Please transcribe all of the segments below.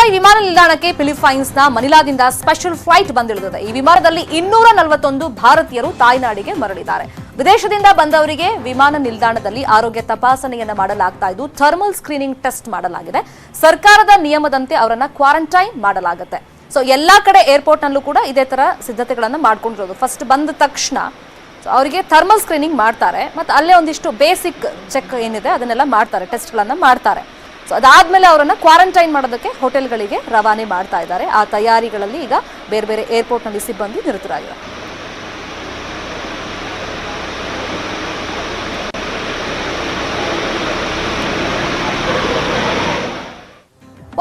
ಮುಂಬೈ ವಿಮಾನ ನಿಲ್ದಾಣಕ್ಕೆ ಫಿಲಿಪೈನ್ಸ್ನ ಮನಿಲಾದಿಂದ special flight ಬಂದಿಳಿದಿದೆ. ಈ ವಿಮಾನದಲ್ಲಿ 241 ಭಾರತೀಯರು ತಾಯ್ನಾಡಿಗೆ ಮರಳಿದ್ದಾರೆ. ವಿದೇಶದಿಂದ ಬಂದವರಿಗೆ ವಿಮಾನ ನಿಲ್ದಾಣದಲ್ಲಿ ಆರೋಗ್ಯ ತಪಾಸಣೆಯನ್ನು ಮಾಡಲಾಗ್ತಾ ಇದ್ದು ಥರ್ಮಲ್ ಸ್ಕ್ರೀನಿಂಗ್ ಟೆಸ್ಟ್ ಮಾಡಲಾಗಿದೆ. ಸರ್ಕಾರದ ನಿಯಮದಂತೆ ಅವರನ್ನ ಕ್ವಾರಂಟೈನ್ ಮಾಡಲಾಗುತ್ತೆ. ಸೊ ಎಲ್ಲಾ ಕಡೆ ಏರ್ಪೋರ್ಟ್ ನಲ್ಲೂ ಕೂಡ ಇದೇ ತರ ಸಿದ್ಧತೆಗಳನ್ನು ಮಾಡ್ಕೊಂಡಿರೋದು. ಫಸ್ಟ್ ಬಂದ ತಕ್ಷಣ ಅವರಿಗೆ ಥರ್ಮಲ್ ಸ್ಕ್ರೀನಿಂಗ್ ಮಾಡ್ತಾರೆ, ಮತ್ತೆ ಅಲ್ಲೇ ಒಂದಿಷ್ಟು ಬೇಸಿಕ್ ಚೆಕ್ ಏನಿದೆ ಅದನ್ನೆಲ್ಲ ಮಾಡ್ತಾರೆ, ಟೆಸ್ಟ್ಗಳನ್ನು ಮಾಡ್ತಾರೆ. ಸೊ ಅದಾದ್ಮೇಲೆ ಅವರನ್ನ ಕ್ವಾರಂಟೈನ್ ಮಾಡೋದಕ್ಕೆ ಹೋಟೆಲ್ಗಳಿಗೆ ರವಾನೆ ಮಾಡ್ತಾ ಇದ್ದಾರೆ. ಆ ತಯಾರಿಗಳಲ್ಲಿ ಈಗ ಬೇರೆ ಬೇರೆ ಏರ್ಪೋರ್ಟ್ನಲ್ಲಿ ಸಿಬ್ಬಂದಿ ನಿರತರಾಗಿದ್ದಾರೆ.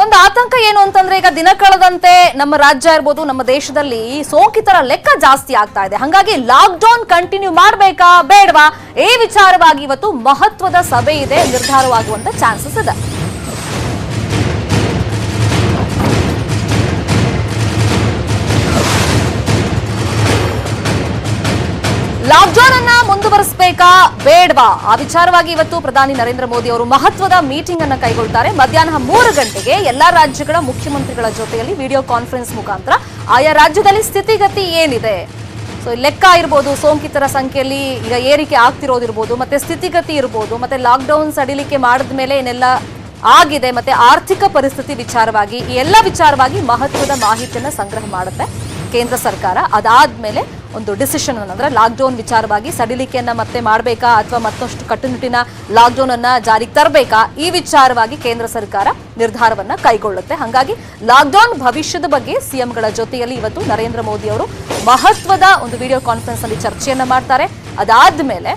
ಒಂದು ಆತಂಕ ಏನು ಅಂತಂದ್ರೆ, ಈಗ ದಿನ ಕಳೆದಂತೆ ನಮ್ಮ ರಾಜ್ಯ ಇರ್ಬೋದು, ನಮ್ಮ ದೇಶದಲ್ಲಿ ಸೋಂಕಿತರ ಲೆಕ್ಕ ಜಾಸ್ತಿ ಆಗ್ತಾ ಇದೆ. ಹಾಗಾಗಿ ಲಾಕ್ ಡೌನ್ ಕಂಟಿನ್ಯೂ ಮಾಡಬೇಕಾ ಬೇಡವಾ ಈ ವಿಚಾರವಾಗಿ ಇವತ್ತು ಮಹತ್ವದ ಸಭೆ ಇದೆ, ನಿರ್ಧಾರವಾಗುವಂತ ಚಾನ್ಸಸ್ ಇದೆ. ಲಾಕ್ಡೌನ್ ಅನ್ನ ಮುಂದುವರಿಸಬೇಕಾ ಬೇಡವಾ ಆ ವಿಚಾರವಾಗಿ ಇವತ್ತು ಪ್ರಧಾನಿ ನರೇಂದ್ರ ಮೋದಿ ಅವರು ಮಹತ್ವದ ಮೀಟಿಂಗ್ ಅನ್ನು ಕೈಗೊಳ್ತಾರೆ. ಮಧ್ಯಾಹ್ನ 3 ಗಂಟೆಗೆ ಎಲ್ಲಾ ರಾಜ್ಯಗಳ ಮುಖ್ಯಮಂತ್ರಿಗಳ ಜೊತೆಯಲ್ಲಿ ವಿಡಿಯೋ ಕಾನ್ಫರೆನ್ಸ್ ಮುಖಾಂತರ ಆಯಾ ರಾಜ್ಯದಲ್ಲಿ ಸ್ಥಿತಿಗತಿ ಏನಿದೆ, ಸೊ ಲೆಕ್ಕ ಇರ್ಬೋದು, ಸೋಂಕಿತರ ಸಂಖ್ಯೆಯಲ್ಲಿ ಈಗ ಏರಿಕೆ ಆಗ್ತಿರೋದಿರ್ಬೋದು, ಮತ್ತೆ ಸ್ಥಿತಿಗತಿ ಇರ್ಬೋದು, ಮತ್ತೆ ಲಾಕ್ಡೌನ್ ಸಡಿಲಿಕೆ ಮಾಡಿದ ಮೇಲೆ ಏನೆಲ್ಲ ಆಗಿದೆ, ಮತ್ತೆ ಆರ್ಥಿಕ ಪರಿಸ್ಥಿತಿ ವಿಚಾರವಾಗಿ ಈ ಎಲ್ಲ ವಿಚಾರವಾಗಿ ಮಹತ್ವದ ಮಾಹಿತಿಯನ್ನು ಸಂಗ್ರಹ ಮಾಡುತ್ತೆ ಕೇಂದ್ರ ಸರ್ಕಾರ. ಅದಾದ್ಮೇಲೆ ಒಂದು ಡಿಸಿಷನ್ ಅಂದ್ರೆ ಲಾಕ್ಡೌನ್ ವಿಚಾರವಾಗಿ ಸಡಿಲಿಕೆಯನ್ನ ಮತ್ತೆ ಮಾಡಬೇಕಾ ಅಥವಾ ಮತ್ತಷ್ಟು ಕಟ್ಟುನಿಟ್ಟಿನ ಲಾಕ್ಡೌನ್ ಅನ್ನ ಜಾರಿಗೆ ತರಬೇಕಾ ಈ ವಿಚಾರವಾಗಿ ಕೇಂದ್ರ ಸರ್ಕಾರ ನಿರ್ಧಾರವನ್ನ ಕೈಗೊಳ್ಳುತ್ತೆ. ಹಾಗಾಗಿ ಲಾಕ್ಡೌನ್ ಭವಿಷ್ಯದ ಬಗ್ಗೆ ಸಿಎಂಗಳ ಜೊತೆಯಲ್ಲಿ ಇವತ್ತು ನರೇಂದ್ರ ಮೋದಿ ಅವರು ಮಹತ್ವದ ಒಂದು ವಿಡಿಯೋ ಕಾನ್ಫರೆನ್ಸ್ ಅಲ್ಲಿ ಚರ್ಚೆಯನ್ನ ಮಾಡ್ತಾರೆ. ಅದಾದ್ಮೇಲೆ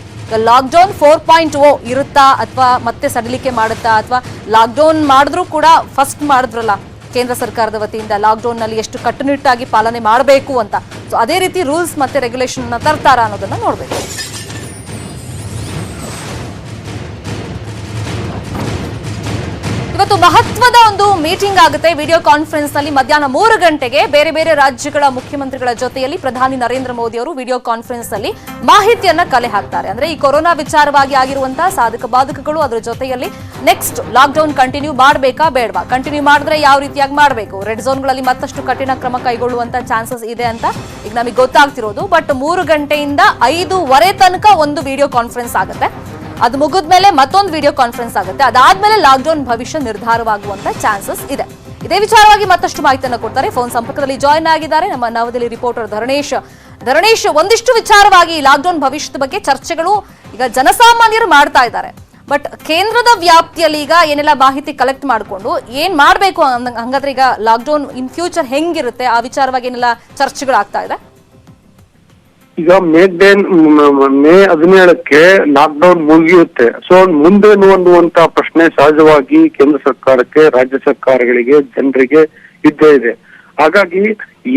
ಲಾಕ್ಡೌನ್ 4.0 ಇರುತ್ತಾ ಅಥವಾ ಮತ್ತೆ ಸಡಿಲಿಕೆ ಮಾಡುತ್ತಾ, ಅಥವಾ ಲಾಕ್ಡೌನ್ ಮಾಡಿದ್ರೂ ಕೂಡ ಫಸ್ಟ್ ಮಾಡಿದ್ರಲ್ಲ ಕೇಂದ್ರ ಸರ್ಕಾರದ ವತಿಯಿಂದ ಲಾಕ್ಡೌನ್ ನಲ್ಲಿ ಎಷ್ಟು ಕಟ್ಟುನಿಟ್ಟಾಗಿ ಪಾಲನೆ ಮಾಡಬೇಕು ಅಂತ, ಸೊ ಅದೇ ರೀತಿ ರೂಲ್ಸ್ ಮತ್ತೆ ರೆಗ್ಯುಲೇಷನ್ ತರ್ತಾರ ಅನ್ನೋದನ್ನ ನೋಡ್ಬೇಕು. ಇವತ್ತು ಮಹತ್ವದ ಒಂದು ಮೀಟಿಂಗ್ ಆಗುತ್ತೆ ವಿಡಿಯೋ ಕಾನ್ಫರೆನ್ಸ್ ನಲ್ಲಿ. ಮಧ್ಯಾಹ್ನ 3 ಗಂಟೆಗೆ ಬೇರೆ ಬೇರೆ ರಾಜ್ಯಗಳ ಮುಖ್ಯಮಂತ್ರಿಗಳ ಜೊತೆಯಲ್ಲಿ ಪ್ರಧಾನಿ ನರೇಂದ್ರ ಮೋದಿ ಅವರು ವಿಡಿಯೋ ಕಾನ್ಫರೆನ್ಸ್ ನಲ್ಲಿ ಮಾಹಿತಿಯನ್ನ ಕಲೆ ಹಾಕ್ತಾರೆ. ಅಂದ್ರೆ ಈ ಕೊರೋನಾ ವಿಚಾರವಾಗಿ ಆಗಿರುವಂತಹ ಸಾಧಕ ಬಾಧಕಗಳು, ಅದರ ಜೊತೆಯಲ್ಲಿ ನೆಕ್ಸ್ಟ್ ಲಾಕ್ಡೌನ್ ಕಂಟಿನ್ಯೂ ಮಾಡಬೇಕಾ ಬೇಡವಾ, ಕಂಟಿನ್ಯೂ ಮಾಡಿದ್ರೆ ಯಾವ ರೀತಿಯಾಗಿ ಮಾಡಬೇಕು, ರೆಡ್ ಝೋನ್ಗಳಲ್ಲಿ ಮತ್ತಷ್ಟು ಕಠಿಣ ಕ್ರಮ ಕೈಗೊಳ್ಳುವಂತ ಚಾನ್ಸಸ್ ಇದೆ ಅಂತ ಈಗ ನಮಗೆ ಗೊತ್ತಾಗ್ತಿರೋದು. ಬಟ್ 3 ಗಂಟೆಯಿಂದ 5:15 ತನಕ ಒಂದು ವಿಡಿಯೋ ಕಾನ್ಫರೆನ್ಸ್ ಆಗುತ್ತೆ. ಅದು ಮುಗಿದ್ಮೇಲೆ ಮತ್ತೊಂದು ವಿಡಿಯೋ ಕಾನ್ಫರೆನ್ಸ್ ಆಗುತ್ತೆ. ಅದಾದ್ಮೇಲೆ ಲಾಕ್ಡೌನ್ ಭವಿಷ್ಯ ನಿರ್ಧಾರವಾಗುವಂತ ಚಾನ್ಸಸ್ ಇದೆ. ಇದೇ ವಿಚಾರವಾಗಿ ಮತ್ತಷ್ಟು ಮಾಹಿತಿಯನ್ನು ಕೊಡ್ತಾರೆ. ಫೋನ್ ಸಂಪರ್ಕದಲ್ಲಿ ಜಾಯಿನ್ ಆಗಿದ್ದಾರೆ ನಮ್ಮ ನವದೆಹಲಿ ರಿಪೋರ್ಟರ್ ಧರಣೇಶ್. ಒಂದಿಷ್ಟು ವಿಚಾರವಾಗಿ ಲಾಕ್ಡೌನ್ ಭವಿಷ್ಯದ ಬಗ್ಗೆ ಚರ್ಚೆಗಳು ಈಗ ಜನಸಾಮಾನ್ಯರು ಮಾಡ್ತಾ ಇದ್ದಾರೆ. ಬಟ್ ಕೇಂದ್ರದ ವ್ಯಾಪ್ತಿಯಲ್ಲಿ ಈಗ ಏನೆಲ್ಲ ಮಾಹಿತಿ ಕಲೆಕ್ಟ್ ಮಾಡಿಕೊಂಡು ಏನ್ ಮಾಡಬೇಕು, ಹಂಗಾದ್ರೆ ಈಗ ಲಾಕ್ಡೌನ್ ಇನ್ ಫ್ಯೂಚರ್ ಹೆಂಗಿರುತ್ತೆ ಆ ವಿಚಾರವಾಗಿ ಏನೆಲ್ಲ ಚರ್ಚೆಗಳಾಗ್ತಾ ಇದೆ. ಈಗ ಮೇ 17ಕ್ಕೆ ಲಾಕ್ಡೌನ್ ಮುಗಿಯುತ್ತೆ. ಸೊ ಮುಂದೇನು ಅನ್ನುವಂತ ಪ್ರಶ್ನೆ ಸಹಜವಾಗಿ ಕೇಂದ್ರ ಸರ್ಕಾರಕ್ಕೆ, ರಾಜ್ಯ ಸರ್ಕಾರಗಳಿಗೆ, ಜನರಿಗೆ ಇದ್ದೇ ಇದೆ. ಹಾಗಾಗಿ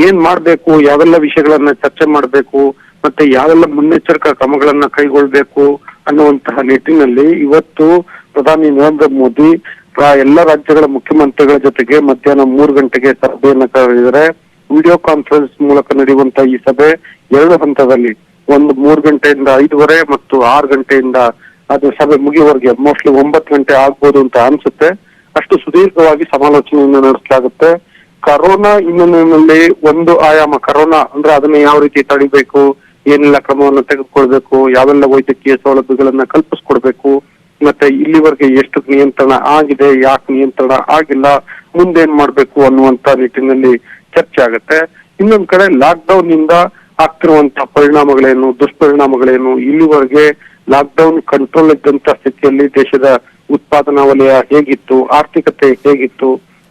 ಏನ್ ಮಾಡ್ಬೇಕು, ಯಾವೆಲ್ಲ ವಿಷಯಗಳನ್ನ ಚರ್ಚೆ ಮಾಡ್ಬೇಕು, ಮತ್ತೆ ಯಾವೆಲ್ಲ ಮುನ್ನೆಚ್ಚರಿಕಾ ಕ್ರಮಗಳನ್ನ ಕೈಗೊಳ್ಬೇಕು ಅನ್ನುವಂತಹ ನಿಟ್ಟಿನಲ್ಲಿ ಇವತ್ತು ಪ್ರಧಾನಿ ನರೇಂದ್ರ ಮೋದಿ ಎಲ್ಲ ರಾಜ್ಯಗಳ ಮುಖ್ಯಮಂತ್ರಿಗಳ ಜೊತೆಗೆ ಮಧ್ಯಾಹ್ನ 3 ಗಂಟೆಗೆ ಸಭೆಯನ್ನ ಕರೆದಿದ್ದಾರೆ. ವಿಡಿಯೋ ಕಾನ್ಫರೆನ್ಸ್ ಮೂಲಕ ನಡೆಯುವಂತ ಈ ಸಭೆ 2 ಹಂತದಲ್ಲಿ, ಒಂದು 3 ಗಂಟೆಯಿಂದ 5:15 ಮತ್ತು 6 ಗಂಟೆಯಿಂದ ಅದು ಸಭೆ ಮುಗಿಯುವವರೆಗೆ, ಮೋಸ್ಟ್ಲಿ 9 ಗಂಟೆ ಆಗ್ಬೋದು ಅಂತ ಅನ್ಸುತ್ತೆ. ಅಷ್ಟು ಸುದೀರ್ಘವಾಗಿ ಸಮಾಲೋಚನೆಯನ್ನು ನಡೆಸಲಾಗುತ್ತೆ. ಕರೋನಾ ಹಿನ್ನೆಲೆಯಲ್ಲಿ ಒಂದು ಆಯಾಮ ಕರೋನಾ ಅಂದ್ರೆ ಅದನ್ನ ಯಾವ ರೀತಿ ತಡಿಬೇಕು, ಏನೆಲ್ಲ ಕ್ರಮವನ್ನು ತೆಗೆದುಕೊಳ್ಬೇಕು, ಯಾವೆಲ್ಲ ವೈದ್ಯಕೀಯ ಸೌಲಭ್ಯಗಳನ್ನ ಕಲ್ಪಿಸ್ಕೊಡ್ಬೇಕು, ಮತ್ತೆ ಇಲ್ಲಿವರೆಗೆ ಎಷ್ಟು ನಿಯಂತ್ರಣ ಆಗಿದೆ, ಯಾಕೆ ನಿಯಂತ್ರಣ ಆಗಿಲ್ಲ, ಮುಂದೇನ್ ಮಾಡ್ಬೇಕು ಅನ್ನುವಂತ ನಿಟ್ಟಿನಲ್ಲಿ ಚರ್ಚೆ ಆಗುತ್ತೆ. ಇನ್ನೊಂದ್ ಕಡೆ ಲಾಕ್ಡೌನ್ ಇಂದ ಆಗ್ತಿರುವಂತಹ ಪರಿಣಾಮಗಳೇನು, ದುಷ್ಪರಿಣಾಮಗಳೇನು, ಇಲ್ಲಿವರೆಗೆ ಲಾಕ್ಡೌನ್ ಕಂಟ್ರೋಲ್ ಇದ್ದಂತ ಸ್ಥಿತಿಯಲ್ಲಿ ದೇಶದ ಉತ್ಪಾದನಾ ವಲಯ ಹೇಗಿತ್ತು, ಆರ್ಥಿಕತೆ ಹೇಗಿತ್ತು,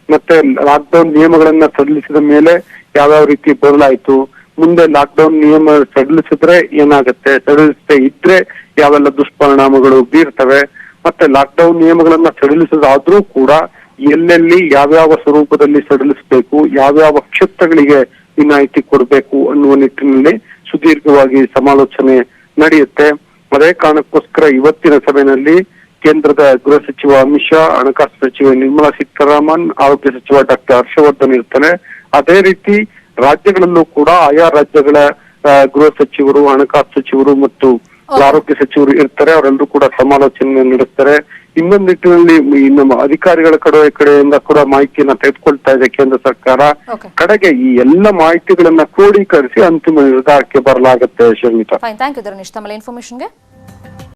ಮತ್ತೆ ಲಾಕ್ಡೌನ್ ನಿಯಮಗಳನ್ನ ಸಡಿಲಿಸಿದ ಮೇಲೆ ಯಾವ್ಯಾವ ರೀತಿ ಬದಲಾಯಿತು, ಮುಂದೆ ಲಾಕ್ಡೌನ್ ನಿಯಮ ಸಡಿಲಿಸಿದ್ರೆ ಏನಾಗುತ್ತೆ, ಸಡಿಲಿಸದೆ ಇದ್ರೆ ಯಾವೆಲ್ಲ ದುಷ್ಪರಿಣಾಮಗಳು ಬೀರ್ತವೆ, ಮತ್ತೆ ಲಾಕ್ಡೌನ್ ನಿಯಮಗಳನ್ನ ಸಡಿಲಿಸೋದಾದ್ರೂ ಕೂಡ ಎಲ್ಲೆಲ್ಲಿ ಯಾವ್ಯಾವ ಸ್ವರೂಪದಲ್ಲಿ ಸಡಿಲಿಸಬೇಕು, ಯಾವ್ಯಾವ ಕ್ಷೇತ್ರಗಳಿಗೆ ವಿನಾಯಿತಿ ಕೊಡಬೇಕು ಅನ್ನುವ ನಿಟ್ಟಿನಲ್ಲಿ ಸುದೀರ್ಘವಾಗಿ ಸಮಾಲೋಚನೆ ನಡೆಯುತ್ತೆ. ಅದೇ ಕಾರಣಕ್ಕೋಸ್ಕರ ಇವತ್ತಿನ ಸಭೆಯಲ್ಲಿ ಕೇಂದ್ರದ ಗೃಹ ಸಚಿವ ಅಮಿತ್ ಶಾ, ಹಣಕಾಸು ಸಚಿವ ನಿರ್ಮಲಾ ಸೀತಾರಾಮನ್, ಆರೋಗ್ಯ ಸಚಿವ ಡಾಕ್ಟರ್ ಹರ್ಷವರ್ಧನ್ ಇರ್ತಾರೆ. ಅದೇ ರೀತಿ ರಾಜ್ಯಗಳಲ್ಲೂ ಕೂಡ ಆಯಾ ರಾಜ್ಯಗಳ ಗೃಹ ಸಚಿವರು, ಹಣಕಾಸು ಸಚಿವರು ಮತ್ತು ಆರೋಗ್ಯ ಸಚಿವರು ಇರ್ತಾರೆ. ಅವರೆಲ್ಲರೂ ಕೂಡ ಸಮಾಲೋಚನೆ ನಡೆಸ್ತಾರೆ. ಇನ್ನೊಂದು ನಿಟ್ಟಿನಲ್ಲಿ ನಮ್ಮ ಅಧಿಕಾರಿಗಳ ಕಡೆಯಿಂದ ಕೂಡ ಮಾಹಿತಿಯನ್ನ ತೆಗೆದುಕೊಳ್ತಾ ಇದೆ ಕೇಂದ್ರ ಸರ್ಕಾರ. ಓಕೆ, ಕಡೆಗೆ ಈ ಎಲ್ಲ ಮಾಹಿತಿಗಳನ್ನ ಕ್ರೋಢೀಕರಿಸಿ ಅಂತಿಮ ನಿರ್ಧಾರಕ್ಕೆ ಬರಲಾಗುತ್ತೆ. Sharmita, fine, thank you Dharanesh ತಮ್ಮ ಇನ್ಫಾರ್ಮೇಶನ್ಗೆ.